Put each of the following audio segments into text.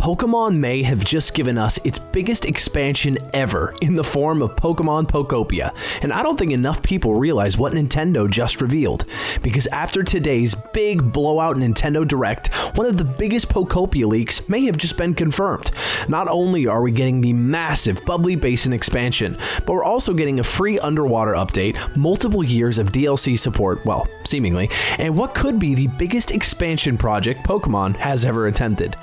Pokemon may have just given us its biggest expansion ever in the form of Pokemon Pokopia, and I don't think enough people realize what Nintendo just revealed, because after today's big blowout Nintendo Direct, one of the biggest Pokopia leaks may have just been confirmed. Not only are we getting the massive Bubbly Basin expansion, but we're also getting a free underwater update, multiple years of DLC support, well, seemingly, and what could be the biggest expansion project Pokemon has ever attempted.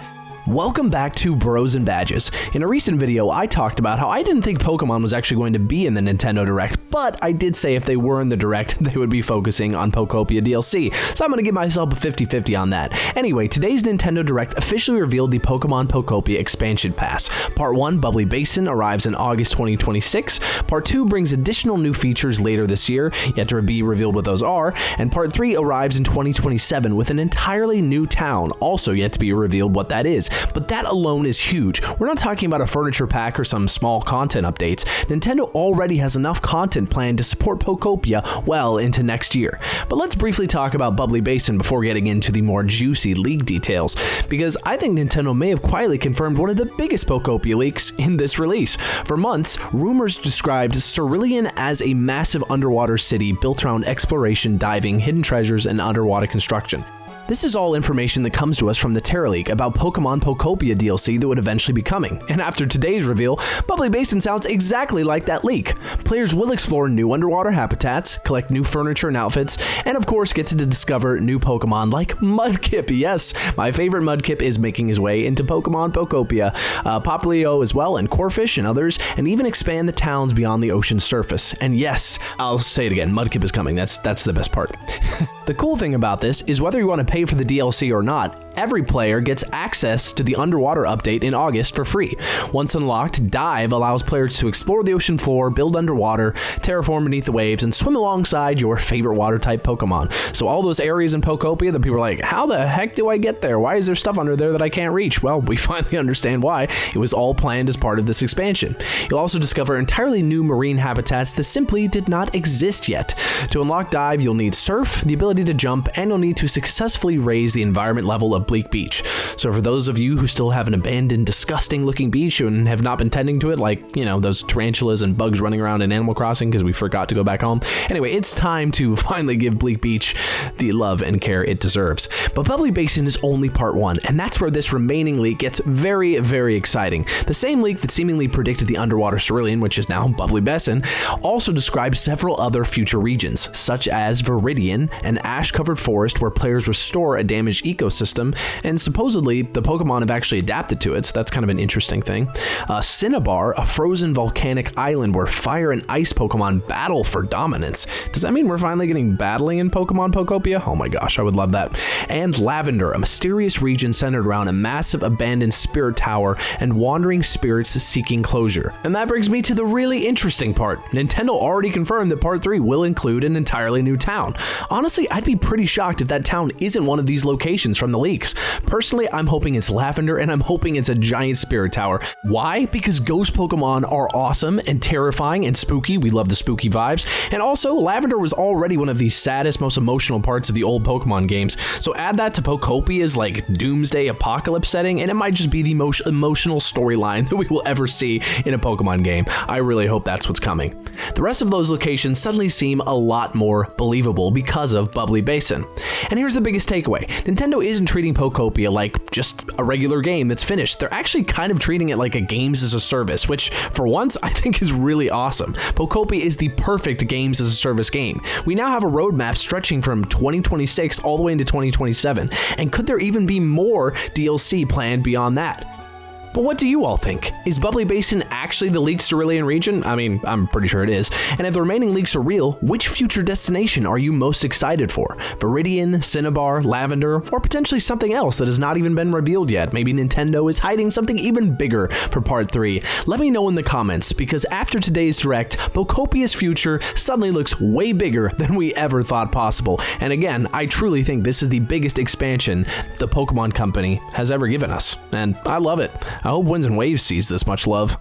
Welcome back to Bros and Badges. In a recent video, I talked about how I didn't think Pokemon was actually going to be in the Nintendo Direct, but I did say if they were in the Direct, they would be focusing on Pokopia DLC, so I'm going to give myself a 50-50 on that. Anyway, today's Nintendo Direct officially revealed the Pokemon Pokopia Expansion Pass. Part 1, Bubbly Basin, arrives in August 2026, Part 2 brings additional new features later this year, yet to be revealed what those are, and Part 3 arrives in 2027 with an entirely new town, also yet to be revealed what that is. But that alone is huge. We're not talking about a furniture pack or some small content updates. Nintendo already has enough content planned to support Pokopia well into next year. But let's briefly talk about Bubbly Basin before getting into the more juicy leak details, because I think Nintendo may have quietly confirmed one of the biggest Pokopia leaks in this release. For months, rumors described Cerulean as a massive underwater city built around exploration, diving, hidden treasures, and underwater construction. This is all information that comes to us from the Terra Leak about Pokemon Pokopia DLC that would eventually be coming, and after today's reveal, Bubbly Basin sounds exactly like that leak. Players will explore new underwater habitats, collect new furniture and outfits, and of course get to discover new Pokemon like Mudkip. Yes, my favorite Mudkip is making his way into Pokemon Pokopia, Popplio as well, and Corphish and others, and even expand the towns beyond the ocean's surface. And yes, I'll say it again, Mudkip is coming. That's the best part. The cool thing about this is whether you want to pay for the DLC or not, every player gets access to the underwater update in August for free. Once unlocked, Dive allows players to explore the ocean floor, build underwater, terraform beneath the waves, and swim alongside your favorite water type Pokemon. So all those areas in Pokopia that people are like, how the heck do I get there? Why is there stuff under there that I can't reach? Well, we finally understand why. It was all planned as part of this expansion. You'll also discover entirely new marine habitats that simply did not exist yet. To unlock Dive, you'll need Surf, the ability to jump, and you'll need to successfully raise the environment level of Bleak Beach. So for those of you who still have an abandoned, disgusting looking beach and have not been tending to it, like, you know, those tarantulas and bugs running around in Animal Crossing because we forgot to go back home. Anyway, it's time to finally give Bleak Beach the love and care it deserves. But Bubbly Basin is only part 1, and that's where this remaining leak gets very, very exciting. The same leak that seemingly predicted the underwater Cerulean, which is now Bubbly Basin, also describes several other future regions, such as Viridian, an ash-covered forest where players restore a damaged ecosystem, and supposedly the Pokemon have actually adapted to it, so that's kind of an interesting thing. Cinnabar, a frozen volcanic island where fire and ice Pokemon battle for dominance. Does that mean we're finally getting battling in Pokemon Pokopia? Oh my gosh, I would love that. And Lavender, a mysterious region centered around a massive abandoned spirit tower and wandering spirits seeking closure. And that brings me to the really interesting part. Nintendo already confirmed that Part 3 will include an entirely new town. Honestly, I'd be pretty shocked if that town isn't one of these locations from the leaks. Personally, I'm hoping it's Lavender, and I'm hoping it's a giant spirit tower. Why? Because ghost Pokemon are awesome and terrifying and spooky. We love the spooky vibes. And also, Lavender was already one of the saddest, most emotional parts of the old Pokemon games. So add that to Pokopia's like doomsday apocalypse setting, and it might just be the most emotional storyline that we will ever see in a Pokemon game. I really hope that's what's coming. The rest of those locations suddenly seem a lot more believable because of Bubbly Basin. And here's the biggest takeaway. Nintendo isn't treating Pokopia like just a regular game that's finished. They're actually kind of treating it like a games as a service, which for once I think is really awesome. Pokopia is the perfect games as a service game. We now have a roadmap stretching from 2026 all the way into 2027. And could there even be more DLC planned beyond that? But what do you all think? Is Bubbly Basin actually the leaked Cerulean region? I mean, I'm pretty sure it is. And if the remaining leaks are real, which future destination are you most excited for? Viridian, Cinnabar, Lavender, or potentially something else that has not even been revealed yet? Maybe Nintendo is hiding something even bigger for Part 3. Let me know in the comments, because after today's Direct, Pokopia's future suddenly looks way bigger than we ever thought possible. And again, I truly think this is the biggest expansion the Pokemon Company has ever given us. And I love it. I hope Winds and Waves sees this much love.